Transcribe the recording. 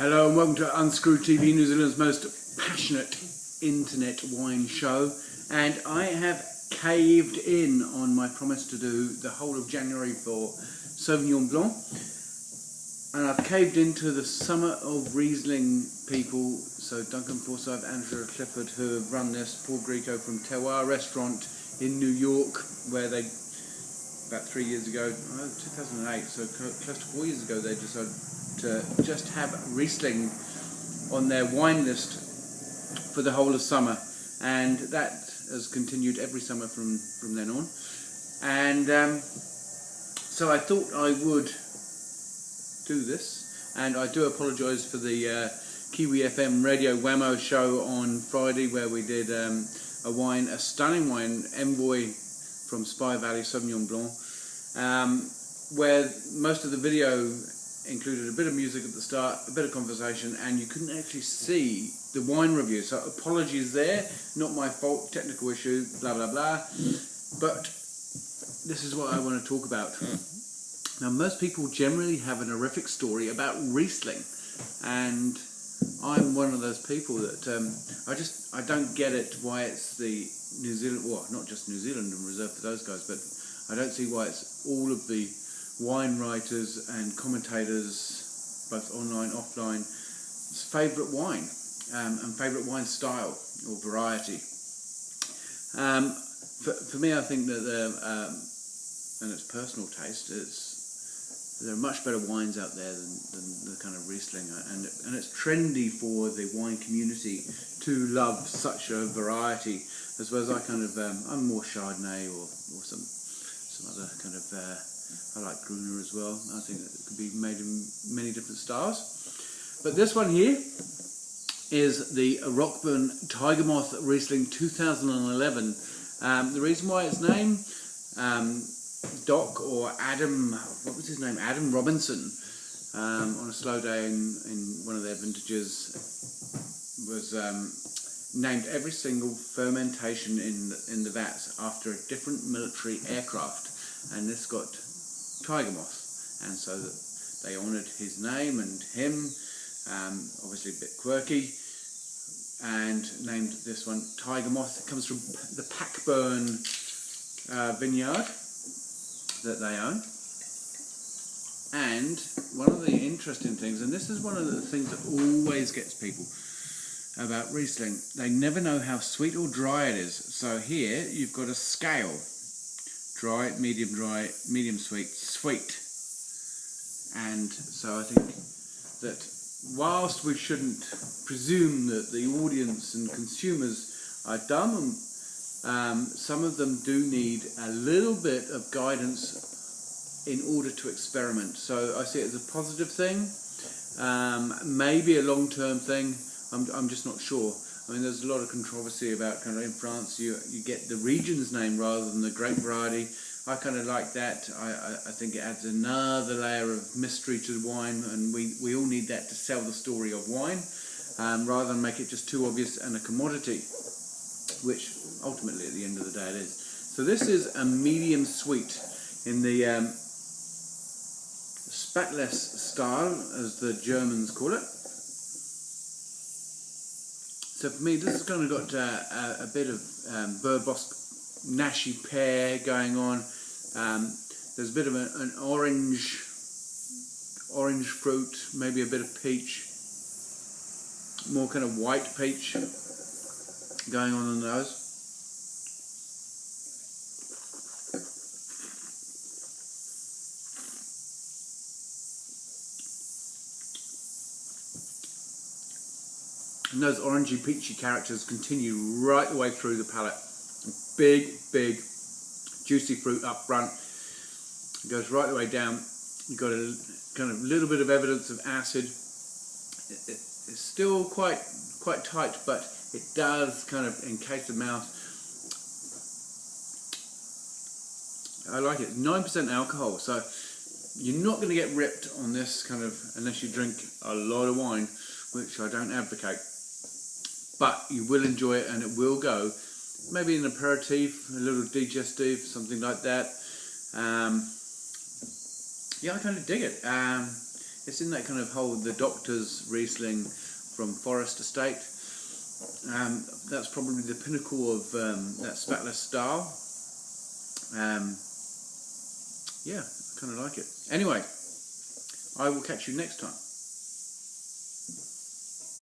Hello and welcome to Unscrewed TV, New Zealand's most passionate internet wine show. And I have caved in on my promise to do the whole of January for Sauvignon Blanc. And I've caved into the Summer of Riesling people, so Duncan Forsyth, Angela Clifford, who have run this, Paul Greco from Terroir Restaurant in New York, where they, about 3 years ago, 2008, so close to 4 years ago, they decided to just have Riesling on their wine list for the whole of summer, and that has continued every summer from then on. And so I thought I would do this, and I do apologise for the Kiwi FM Radio Whammo show on Friday, where we did a stunning wine, Envoy from Spy Valley Sauvignon Blanc, where most of the video included a bit of music at the start, a bit of conversation, and you couldn't actually see the wine review. So apologies there, not my fault, technical issue, blah blah blah. But this is what I want to talk about. Now, most people generally have an horrific story about Riesling, and I'm one of those people that I don't get it why it's the New Zealand, well, not just New Zealand and reserved for those guys, but I don't see why it's all of the wine writers and commentators, both online, offline, favourite wine and favourite wine style or variety. For me, I think that and it's personal taste, there are much better wines out there than the kind of Riesling, and it's trendy for the wine community to love such a variety, as well as I kind of I'm more Chardonnay or some other kind of I like Gruner as well. I think it could be made in many different styles. But this one here is the Rockburn Tigermoth Riesling 2011. The reason why it's named Doc or Adam, what was his name? Adam Robinson, on a slow day in one of their vintages, was named every single fermentation in the vats after a different military aircraft, and this got Tigermoth, and so they honoured his name and him, obviously a bit quirky, and named this one Tigermoth. It comes from the Packburn vineyard that they own. And one of the interesting things, and this is one of the things that always gets people about Riesling, they never know how sweet or dry it is. So here you've got a scale: dry, medium sweet, sweet. And so I think that whilst we shouldn't presume that the audience and consumers are dumb, some of them do need a little bit of guidance in order to experiment. So I see it as a positive thing, maybe a long-term thing. I'm just not sure. I mean, there's a lot of controversy about kind of in France you get the region's name rather than the grape variety. I kind of like that. I think it adds another layer of mystery to the wine, and we all need that to sell the story of wine, rather than make it just too obvious and a commodity, which ultimately at the end of the day it is. So this is a medium sweet in the Spatless style, as the Germans call it. So for me, this has kind of got a bit of Burbosque Nashy pear going on. There's a bit of an orange fruit, maybe a bit of peach, more kind of white peach going on in those. And those orangey peachy characters continue right the way through the palate. Big juicy fruit up front. It goes right the way down. You've got a kind of little bit of evidence of acid. It's still quite tight, but it does kind of encase the mouth. I like it. 9% alcohol, so you're not going to get ripped on this kind of unless you drink a lot of wine, which I don't advocate. But you will enjoy it, and it will go maybe an aperitif, a little digestive, something like that. Yeah, I kind of dig it. It's in that kind of whole the Doctor's Riesling from Forest Estate. That's probably the pinnacle of that Spattler style. Yeah, I kind of like it. Anyway, I will catch you next time.